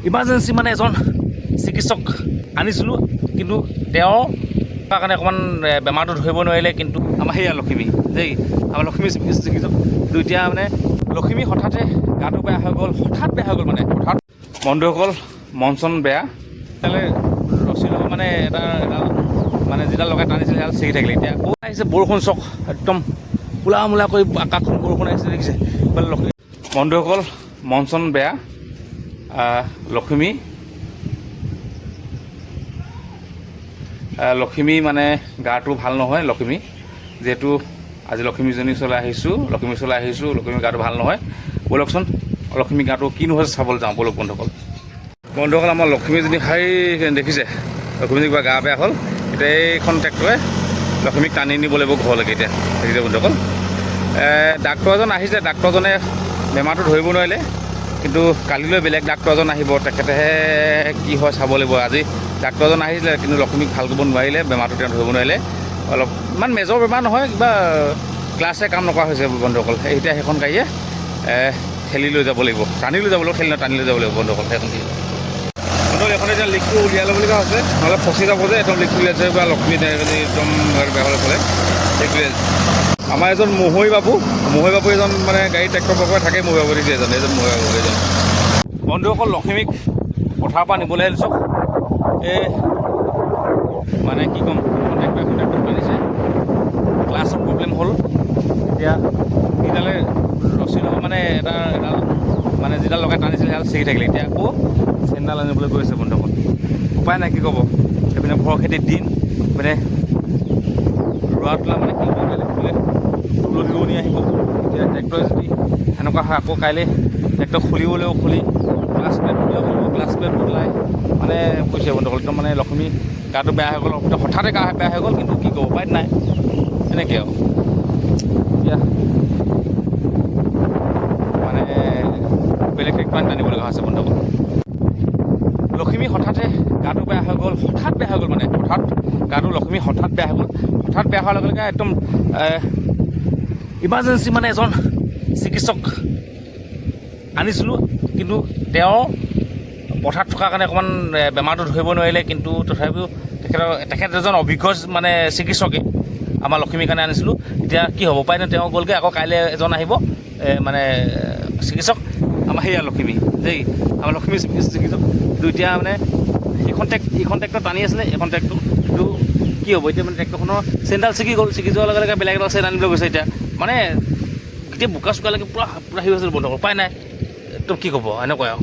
Emergency মানে এজন চিকিৎসক আনিছিলোঁ, কিন্তু তেওঁ তাৰ কাৰণে অকণমান বেমাৰটো ধৰিব নোৱাৰিলে। কিন্তু আমাৰ সেয়া লখিমী দেই, আমাৰ লখিমী চিকিৎসক এতিয়া মানে লখিমী হঠাতে গাটো বেয়া হৈ গ'ল, হঠাৎ মানে হঠাৎ বন্ধুসকল মন চন বেয়া, তালৈ ৰছী ল'ব মানে এডাল মানে যিডাল লগাই টানিছিলে সেইডাল ছিগি থাকিলে। এতিয়া আকৌ আহিছে বৰষুণ, চক একদম কোলা মোলা কৰি আকাশখন বৰষুণ আহিছে দেখিছে। লখিমী বন্ধুসকল মন চন বেয়া, লখিমী মানে গাটো ভাল নহয়। লখিমী যিহেতু আজি লখিমীজনী চলাই আহিছোঁ, লখিমী গাটো ভাল নহয়। ব'লকচোন লখিমী গাটো কিনো হৈছে চাবলৈ যাওঁ ব'লক বন্ধুসকল। আমাৰ লখিমীজনী দেখিছে, লখিমীজনী কিবা গা বেয়া হ'ল। এতিয়া এইখন ট্ৰেক্টৰে লখিমীক টানি নিব লাগিব ঘৰলৈকে। এতিয়া দেখিছে বন্ধুসকল, ডাক্তৰ এজন আহিছে, ডাক্তৰজনে বেমাৰটো ধৰিব নোৱাৰিলে, কিন্তু কালিলৈ বেলেগ ডাক্তৰ এজন আহিব, তেখেতেহে কি হয় চাব লাগিব। আজি ডাক্তৰজন আহিছিলে, কিন্তু লখিমীক ভাল কৰিব নোৱাৰিলে, বেমাৰটো তেওঁ ধৰিব নোৱাৰিলে। অলপ ইমান মেজৰ বেমাৰ নহয়, কিবা ক্লাছে কাম নকৰা হৈছে বন্ধুসকল। এতিয়া সেইখন গাড়ীয়ে ঠেলি লৈ যাব লাগিব, টানি লৈ যাব লাগিব, টানি লৈ যাব লাগিব বন্ধুসকল। সেইখন বন্ধুসকল এখন এতিয়া লিকটো উলিয়াই ল'বলগীয়া হৈছে, নহ'লে ফচি যাব যে। একদম লিকটো উলিয়াইছে বা লখিমী একদম বেয়া হ'লে ফলে লিকটো আমাৰ এজন মহৈ বাবু এজন মানে গাড়ী ট্ৰেক্টৰ পকাই থাকে। মহৈ বাবু দিছে এজন মহৈ বাবু এজন বন্ধুসকল। লখিমীক পথাৰৰ পৰা নিবলৈ আহিছোঁ। এই মানে কি ক'ম, ট্ৰেক্টৰ আনিছে, ক্লাছৰ প্ৰব্লেম হ'ল। এতিয়া ইডালে ৰছী ল'ব মানে এডাল মানে যিডাল লগাই টানিছিলে সেইডাল ছিগি থাকিলে। এতিয়া আকৌ চেইনডাল আনিবলৈ গৈ আছে বন্ধুসকল। উপায় নাই, কি ক'ব। এইপিনে ভৰ খেতিৰ দিন, মানে ৰোৱা তোলা মানে কি ক'ব, কাইলৈ ৰোৱনী আহিব। এতিয়া ট্ৰেক্টৰে যদি সেনেকুৱা হয়, আকৌ কাইলৈ ট্ৰেক্টৰ খুলিবলৈও খুলি ক্লাছ প্লেট বদলাই মানে কৈছে বন্ধুসকল। একদম মানে লখিমী গাটো বেয়া হৈ গ'ল, হঠাতে গা বেয়া হৈ গ'ল, কিন্তু কি ক'ব, উপায় নাই এনেকৈ আৰু। এতিয়া মানে বেলেগ ট্ৰেক্টৰ আনি টানিব লগা হৈছে বন্ধুসকল। লখিমী হঠাতে গাটো বেয়া হৈ গ'ল, মানে হঠাৎ গাটো লখিমী হঠাৎ বেয়া হৈ গ'ল। হঠাৎ বেয়া হোৱাৰ লগে লগে একদম ইমাৰ্জেঞ্চি মানে এজন চিকিৎসক আনিছিলোঁ, কিন্তু তেওঁ পথাৰত থকাৰ কাৰণে অকণমান বেমাৰটো ধৰিব নোৱাৰিলে। কিন্তু তথাপিও তেখেত এজন অভিজ্ঞ মানে চিকিৎসকে আমাৰ লখিমীৰ কাৰণে আনিছিলোঁ। এতিয়া কি হ'ব, উপায় নাই, তেওঁ গ'লগৈ। আকৌ কাইলৈ এজন আহিব মানে চিকিৎসক, আমাৰ সেয়া লখিমী দেই, আমাৰ লখিমী চিকিৎসক এতিয়া মানে এইখন ট্ৰেক্টৰ টানি আছিলে, এখন ট্ৰেক্টৰ কিন্তু কি হ'ব এতিয়া, মানে ট্ৰেক্টৰখনৰ চেইনডাল ছিগি যোৱাৰ লগে লগে বেলেগ এডাল চেইন আনিবলৈ গৈছে। এতিয়া মানে গোটেই বোকা চোকালৈকে পূৰা হেৰি হৈছিল বন্ধুসকল। উপায় নাই, একদম কি ক'ব, এনেকুৱাই আৰু।